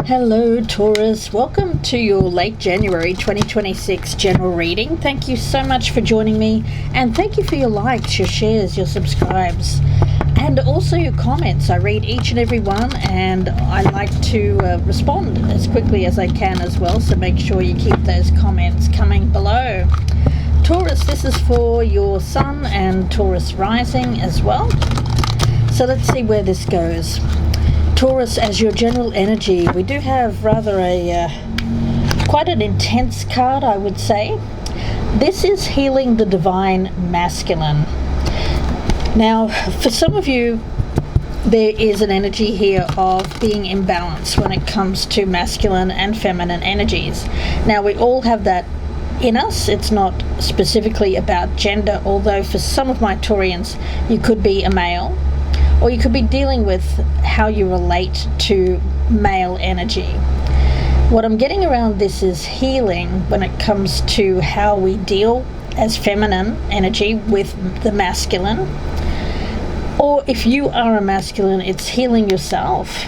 Hello Taurus, welcome to your late January 2026 general reading. Thank you so much for joining me, and thank you for your likes, your shares, your subscribes, and also your comments. I read each and every one, and I like to respond as quickly as I can as well, so make sure you keep those comments coming below. Taurus, this is for your Sun and Taurus rising as well. So let's see where this goes. Taurus, as your general energy, we do have rather quite an intense card, I would say. This is healing the divine masculine. Now, for some of you, there is an energy here of being imbalanced when it comes to masculine and feminine energies. Now, we all have that in us. It's not specifically about gender, although for some of my Taurians, you could be a male, or you could be dealing with how you relate to male energy. What I'm getting around this is healing when it comes to how we deal as feminine energy with the masculine. Or if you are a masculine, it's healing yourself,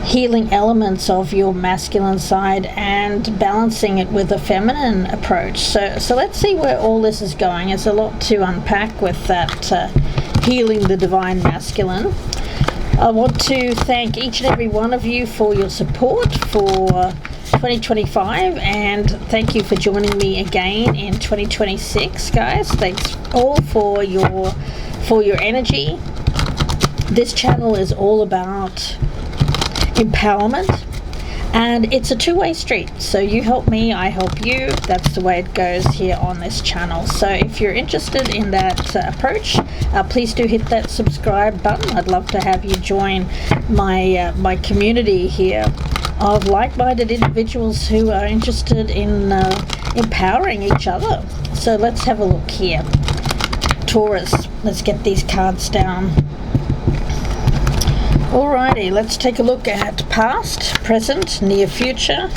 healing elements of your masculine side and balancing it with a feminine approach. So let's see where all this is going. There's a lot to unpack with that healing the divine masculine. I want to thank each and every one of you for your support for 2025, and thank you for joining me again in 2026, guys. Thanks all for your energy. This channel is all about empowerment, and it's a two-way street. So you help me, I help you. That's the way it goes here on this channel. So if you're interested in that approach, please do hit that subscribe button. I'd love to have you join my community here of like-minded individuals who are interested in empowering each other. So let's have a look here. Taurus, let's get these cards down. Alrighty, let's take a look at past, present, near future,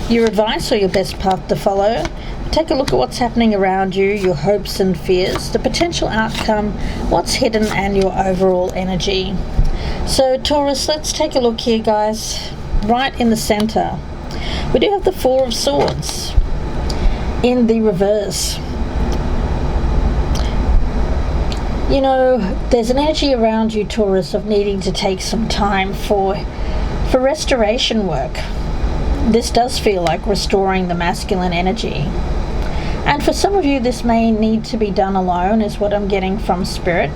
your advice or your best path to follow. Take a look at what's happening around you, your hopes and fears, the potential outcome, what's hidden, and your overall energy. So Taurus, let's take a look here, guys. Right in the center, we do have the Four of Swords in the reverse. You know, there's an energy around you, Taurus, of needing to take some time for restoration work. This does feel like restoring the masculine energy. And for some of you, this may need to be done alone, is what I'm getting from Spirit.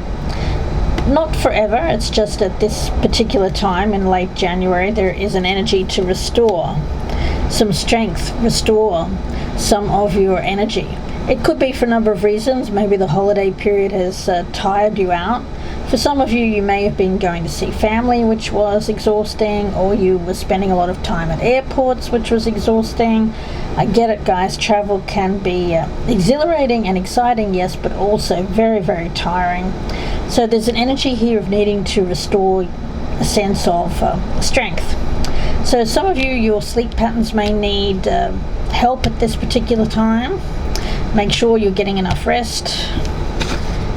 Not forever, it's just at this particular time in late January, there is an energy to restore some strength, restore some of your energy. It could be for a number of reasons. Maybe the holiday period has tired you out. For some of you, you may have been going to see family, which was exhausting, or you were spending a lot of time at airports, which was exhausting. I get it, guys. Travel can be exhilarating and exciting, yes, but also very, very tiring. So there's an energy here of needing to restore a sense of strength. So some of you, your sleep patterns may need help at this particular time. Make sure you're getting enough rest.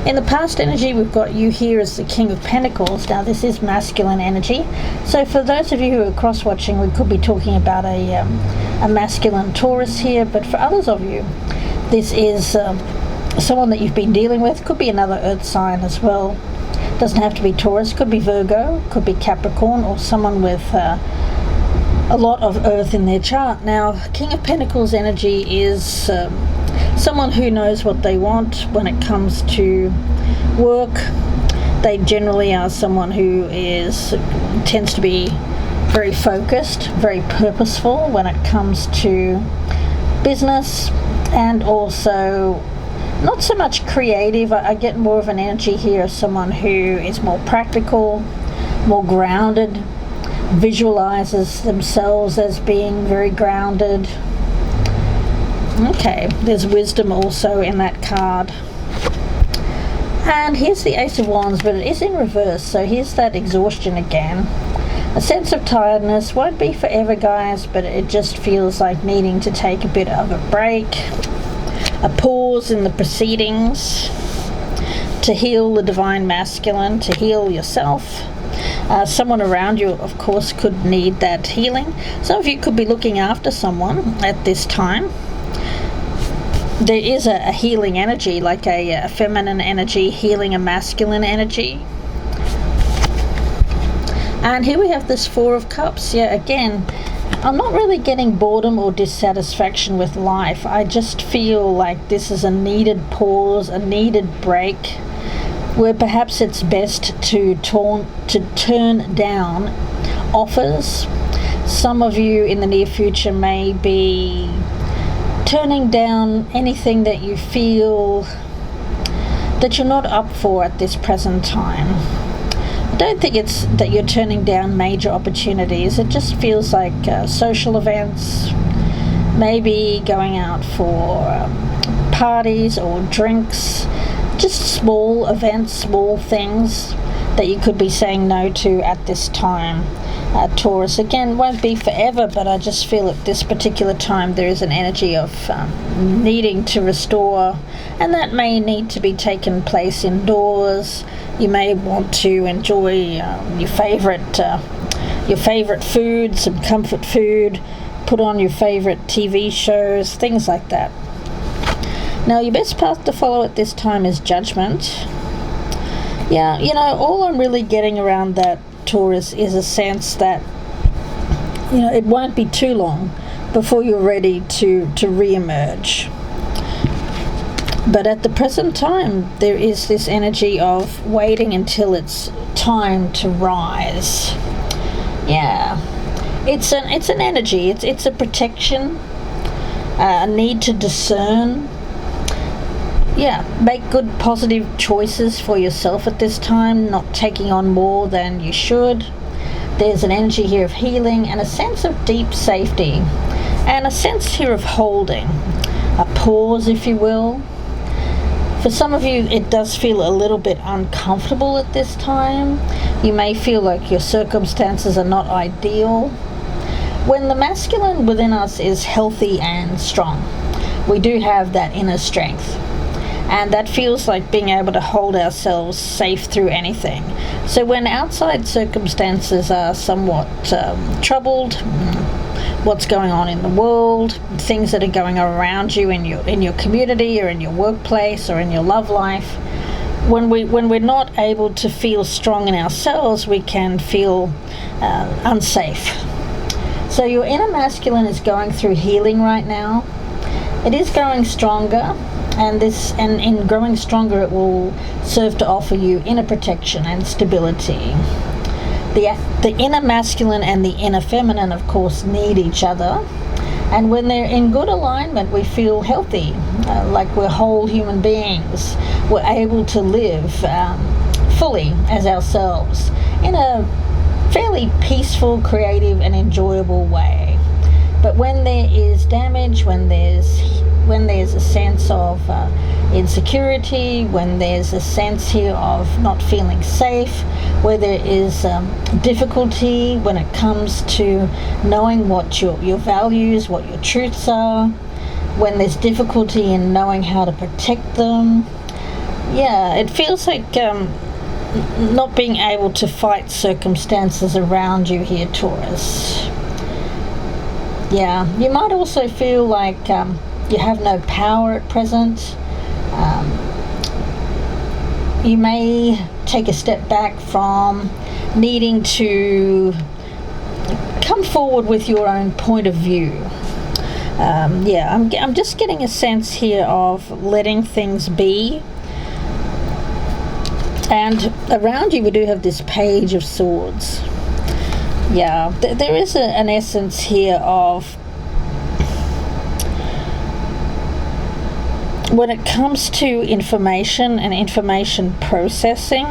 In the past energy, we've got you here as the King of Pentacles. Now, this is masculine energy. So for those of you who are cross-watching, we could be talking about a masculine Taurus here. But for others of you, this is someone that you've been dealing with. Could be another earth sign as well. Doesn't have to be Taurus. Could be Virgo. Could be Capricorn, or someone with a lot of earth in their chart. Now, King of Pentacles energy is someone who knows what they want when it comes to work. They generally are someone who tends to be very focused, very purposeful when it comes to business, and also not so much creative. I get more of an energy here of someone who is more practical, more grounded, visualizes themselves as being very grounded. Okay, there's wisdom also in that card. And here's the Ace of Wands, but it is in reverse, so here's that exhaustion again. A sense of tiredness. Won't be forever, guys, but it just feels like needing to take a bit of a break, a pause in the proceedings to heal the divine masculine, to heal yourself, Someone around you, of course, could need that healing. Some of you could be looking after someone at this time. There is a healing energy, like a feminine energy healing a masculine energy. And here we have this Four of Cups. Yeah, again, I'm not really getting boredom or dissatisfaction with life. I just feel like this is a needed pause, a needed break, where perhaps it's best to turn down offers. Some of you in the near future may be turning down anything that you feel that you're not up for at this present time. I don't think it's that you're turning down major opportunities. It just feels like social events, maybe going out for parties or drinks, just small events, small things that you could be saying no to at this time. Taurus, again, won't be forever, but I just feel at this particular time there is an energy of needing to restore, and that may need to be taken place indoors. You may want to enjoy your favorite food, some comfort food, put on your favorite TV shows, things like that. Now, your best path to follow at this time is Judgment. Yeah, all I'm really getting around that, Taurus, is a sense that, it won't be too long before you're ready to re-emerge. But at the present time, there is this energy of waiting until it's time to rise. Yeah, it's an energy. It's a protection, a need to discern. Yeah, make good positive choices for yourself at this time, not taking on more than you should. There's an energy here of healing and a sense of deep safety, and a sense here of holding, a pause, if you will. For some of you, it does feel a little bit uncomfortable at this time. You may feel like your circumstances are not ideal. When the masculine within us is healthy and strong, we do have that inner strength. And that feels like being able to hold ourselves safe through anything. So when outside circumstances are somewhat troubled, what's going on in the world, things that are going on around you in your community or in your workplace or in your love life, when we're not able to feel strong in ourselves, we can feel unsafe. So your inner masculine is going through healing right now. It is growing stronger. And in growing stronger, it will serve to offer you inner protection and stability. The inner masculine and the inner feminine, of course, need each other. And when they're in good alignment, we feel healthy, like we're whole human beings. We're able to live fully as ourselves in a fairly peaceful, creative, and enjoyable way. But when there is damage, when there's a sense of insecurity, when there's a sense here of not feeling safe, where there is difficulty when it comes to knowing what your values, what your truths are, when there's difficulty in knowing how to protect them, yeah, it feels like not being able to fight circumstances around you here, Taurus. Yeah, you might also feel like you have no power at present. You may take a step back from needing to come forward with your own point of view. I'm just getting a sense here of letting things be. And around you we do have this Page of Swords. Yeah, there is an essence here of, when it comes to information and information processing,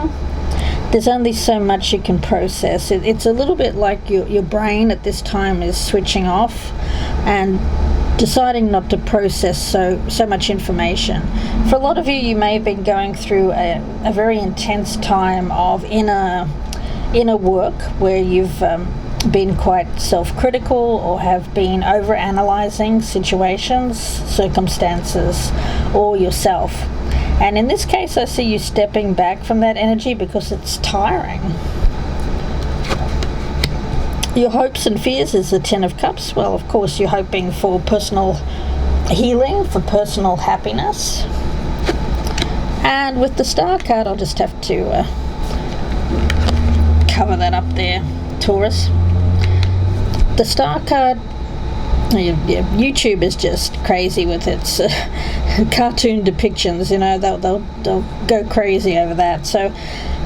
there's only so much you can process. It's a little bit like your brain at this time is switching off and deciding not to process so much information. For a lot of you, you may have been going through a very intense time of inner work where you've been quite self-critical or have been over-analyzing situations, circumstances, or yourself. And in this case, I see you stepping back from that energy because it's tiring. Your hopes and fears is the Ten of Cups. Well, of course, you're hoping for personal healing, for personal happiness. And with the Star card, I'll just have to cover that up there, Taurus. The Star card, YouTube is just crazy with its cartoon depictions. They'll go crazy over that. So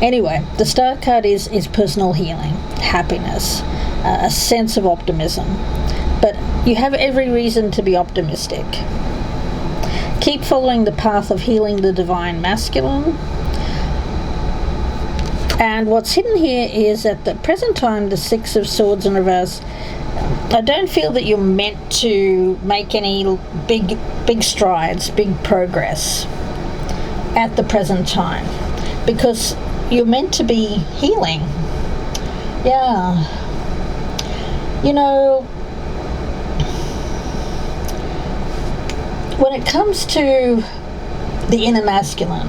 anyway, the Star card is personal healing, happiness, a sense of optimism. But you have every reason to be optimistic. Keep following the path of healing the divine masculine. And what's hidden here is at the present time, the Six of Swords in reverse. I don't feel that you're meant to make any big strides, big progress at the present time, because you're meant to be healing. Yeah. When it comes to the inner masculine,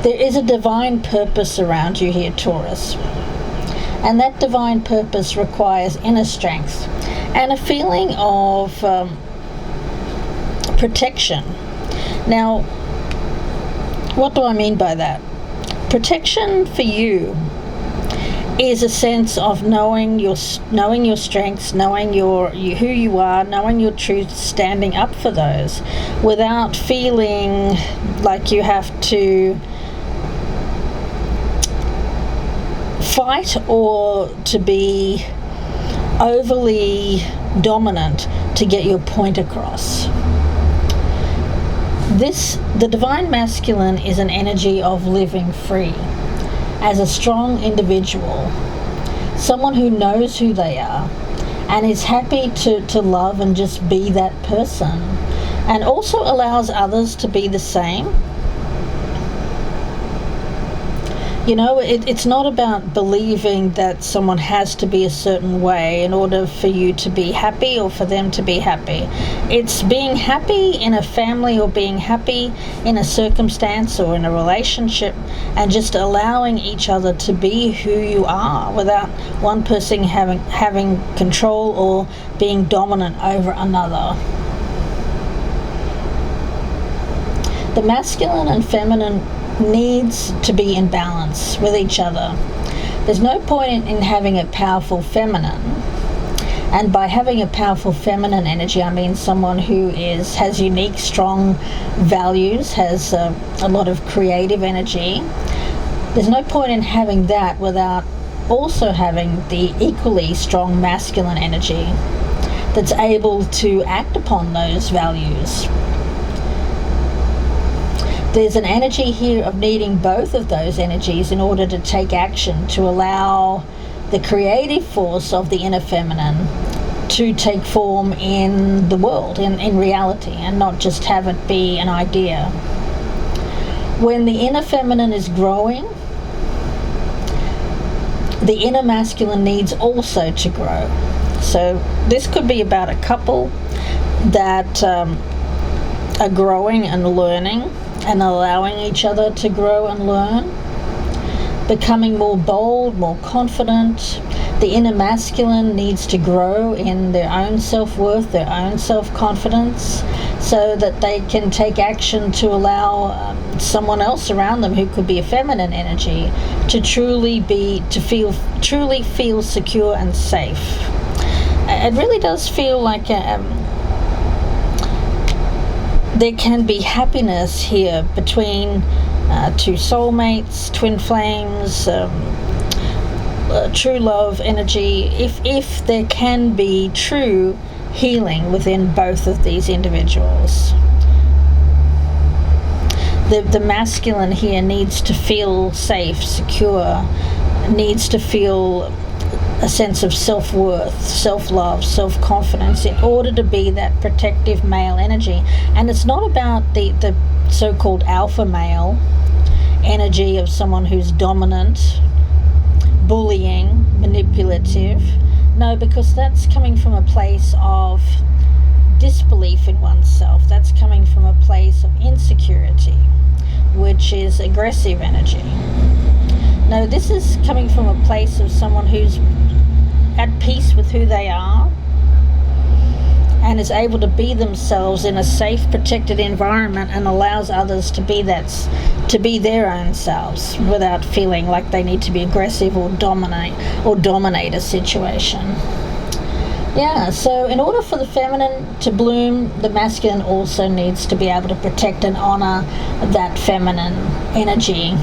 there is a divine purpose around you here, Taurus. And that divine purpose requires inner strength and a feeling of protection. Now, what do I mean by that? Protection for you is a sense of knowing your strengths, knowing who you are, knowing your truth, standing up for those without feeling like you have to fight or to be overly dominant to get your point across. The divine masculine is an energy of living free as a strong individual, someone who knows who they are and is happy to love and just be that person, and also allows others to be the same. It's not about believing that someone has to be a certain way in order for you to be happy or for them to be happy. It's being happy in a family or being happy in a circumstance or in a relationship, and just allowing each other to be who you are without one person having control or being dominant over another. The masculine and feminine needs to be in balance with each other. There's no point in having a powerful feminine, and by having a powerful feminine energy, I mean someone who has unique, strong values, has a lot of creative energy. There's no point in having that without also having the equally strong masculine energy that's able to act upon those values. There's an energy here of needing both of those energies in order to take action, to allow the creative force of the inner feminine to take form in the world, in reality, and not just have it be an idea. When the inner feminine is growing, the inner masculine needs also to grow. So this could be about a couple that are growing and learning and allowing each other to grow and learn, becoming more bold, more confident. The inner masculine needs to grow in their own self-worth, their own self-confidence, so that they can take action to allow someone else around them who could be a feminine energy to truly feel secure and safe. It really does feel like there can be happiness here between two soulmates, twin flames, true love energy, if there can be true healing within both of these individuals. The masculine here needs to feel safe, secure, needs to feel a sense of self-worth, self-love, self-confidence in order to be that protective male energy. And it's not about the so-called alpha male energy of someone who's dominant, bullying, manipulative. No, because that's coming from a place of disbelief in oneself. That's coming from a place of insecurity, which is aggressive energy. Now, this is coming from a place of someone who's at peace with who they are and is able to be themselves in a safe, protected environment, and allows others to be their own selves without feeling like they need to be aggressive or dominate a situation. Yeah, so in order for the feminine to bloom, the masculine also needs to be able to protect and honor that feminine energy.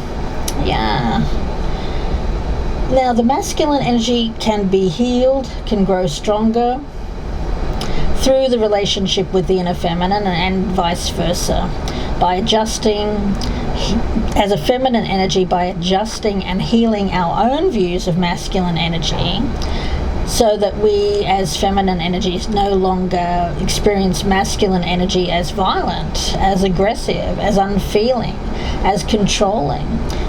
Yeah. Now, the masculine energy can be healed, can grow stronger through the relationship with the inner feminine, and vice versa, by adjusting as a feminine energy, by adjusting and healing our own views of masculine energy, so that we as feminine energies no longer experience masculine energy as violent, as aggressive, as unfeeling, as controlling.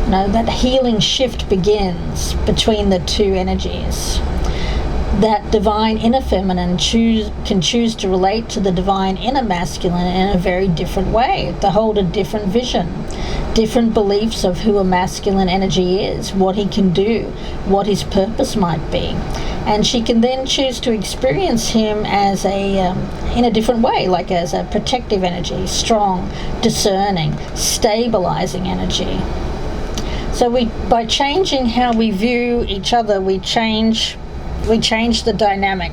That healing shift begins between the two energies. That divine inner feminine can choose to relate to the divine inner masculine in a very different way, to hold a different vision, different beliefs of who a masculine energy is, what he can do, what his purpose might be. And she can then choose to experience him as in a different way, like as a protective energy, strong, discerning, stabilizing energy. So by changing how we view each other, we change the dynamic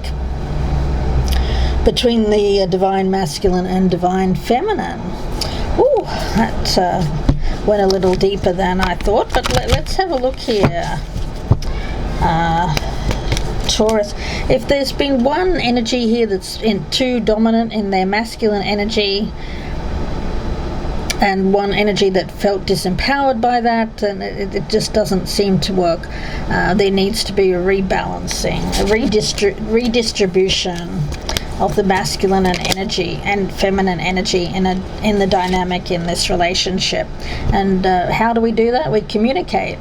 between the divine masculine and divine feminine. Ooh, that went a little deeper than I thought, but let's have a look here. Taurus, if there's been one energy here that's too dominant in their masculine energy, and one energy that felt disempowered by that, and it just doesn't seem to work. There needs to be a rebalancing, a redistribution of the masculine energy and feminine energy in the dynamic in this relationship. And how do we do that? We communicate.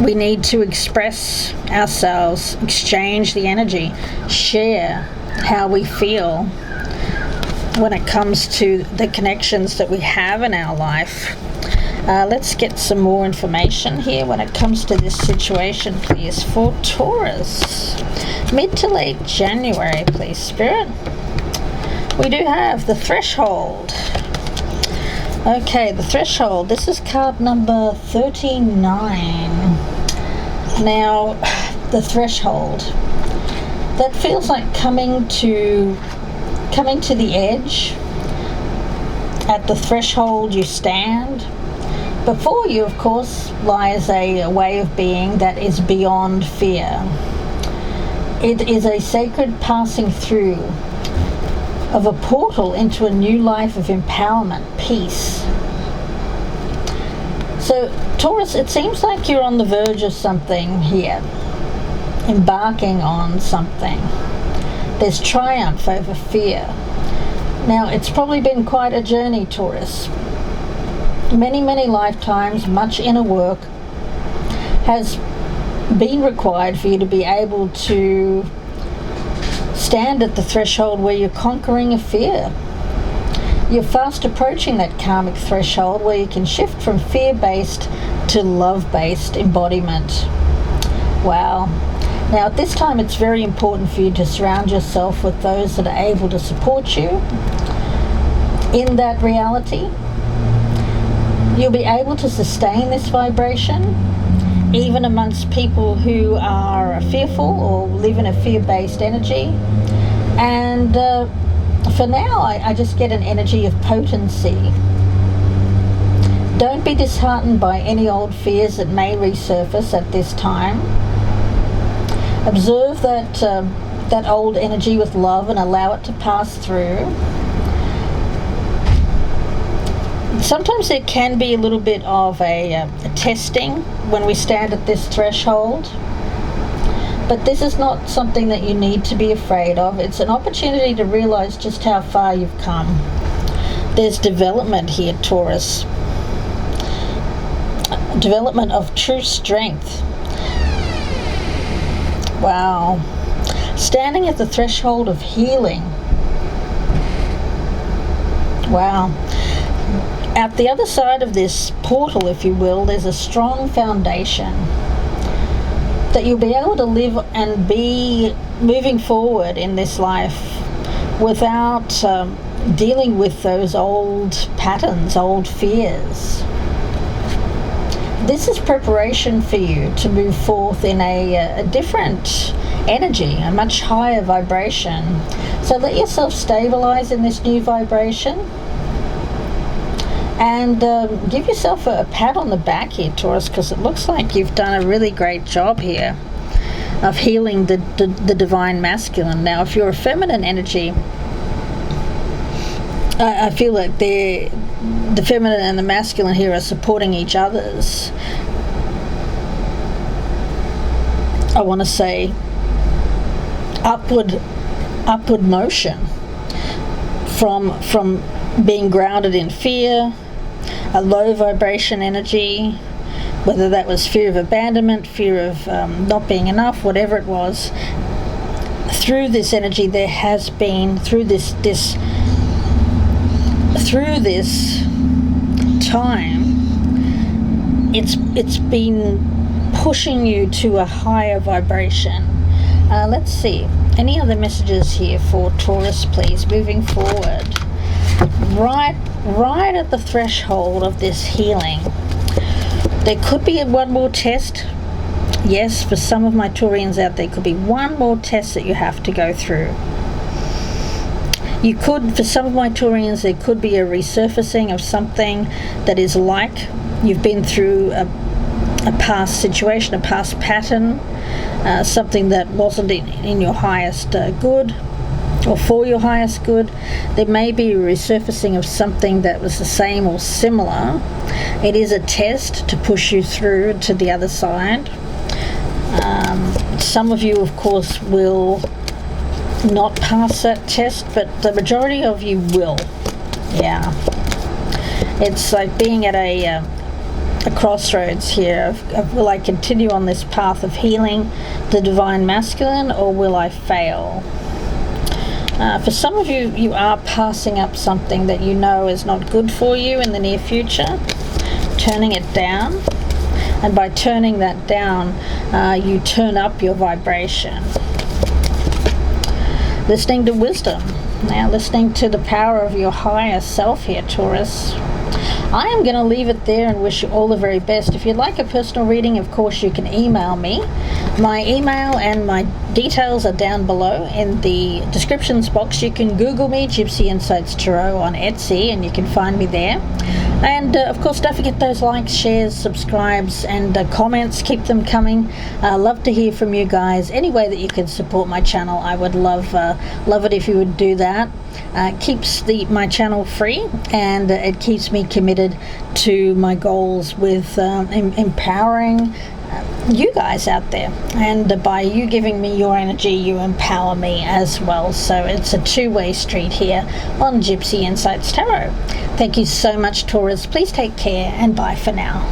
We need to express ourselves, exchange the energy, share how we feel when it comes to the connections that we have in our life. Let's get some more information here when it comes to this situation, please, for Taurus. Mid to late January, please, Spirit. We do have the Threshold. Okay, the Threshold. This is card number 39. Now, the Threshold. That feels like coming to the edge. At the threshold you stand. Before you, of course, lies a way of being that is beyond fear. It is a sacred passing through of a portal into a new life of empowerment, peace. So, Taurus, it seems like you're on the verge of something here, embarking on something. There's triumph over fear. Now, it's probably been quite a journey, Taurus. Many, many lifetimes, much inner work has been required for you to be able to stand at the threshold where you're conquering a fear. You're fast approaching that karmic threshold where you can shift from fear-based to love-based embodiment. Wow. Now, at this time, it's very important for you to surround yourself with those that are able to support you in that reality. You'll be able to sustain this vibration, even amongst people who are fearful or live in a fear-based energy. And for now, I just get an energy of potency. Don't be disheartened by any old fears that may resurface at this time. Observe that old energy with love and allow it to pass through. Sometimes there can be a little bit of a testing when we stand at this threshold, but this is not something that you need to be afraid of. It's an opportunity to realize just how far you've come. There's development here, Taurus. Development of true strength. Wow. Standing at the threshold of healing. Wow. At the other side of this portal, if you will, there's a strong foundation that you'll be able to live and be moving forward in this life without dealing with those old patterns, old fears. This is preparation for you to move forth in a different energy, a much higher vibration. So let yourself stabilize in this new vibration, and give yourself a pat on the back here, Taurus, because it looks like you've done a really great job here of healing the divine masculine. Now, if you're a feminine energy, I feel like the feminine and the masculine here are supporting each other's, I want to say, upward motion from being grounded in fear, a low vibration energy, whether that was fear of abandonment, fear of not being enough, whatever it was. Through this energy, there has been, through this time, it's been pushing you to a higher vibration. Let's see, any other messages here for Taurus, please, moving forward. Right at the threshold of this healing, there could be one more test. Yes, for some of my Taurians out there, could be one more test that you have to go through. You could, for some of my Taurians, there could be a resurfacing of something that is like you've been through a past situation, a past pattern, something that wasn't in your highest good, or for your highest good. There may be a resurfacing of something that was the same or similar. It is a test to push you through to the other side. Some of you, of course, will not pass that test, but the majority of you will. Yeah. It's like being at a crossroads here of will I continue on this path of healing the divine masculine, or will I fail? For some of you, you are passing up something that you know is not good for you in the near future, turning it down. And by turning that down, you turn up your vibration. Listening to wisdom. Now listening to the power of your higher self here, Taurus. I am going to leave it there and wish you all the very best. If you'd like a personal reading, of course, you can email me. My email and my details are down below in the descriptions box. You can Google me, Gypsy Insights Tarot, on Etsy, and you can find me there. And of course, don't forget those likes, shares, subscribes, and comments. Keep them coming. Love to hear from you guys. Any way that you can support my channel, I would love it if you would do that. Keeps my channel free, and it keeps me committed to my goals with empowering you guys out there, and by you giving me your energy, you empower me as well. So it's a two-way street here on Gypsy Insights Tarot. Thank you so much, Taurus. Please take care, and bye for now.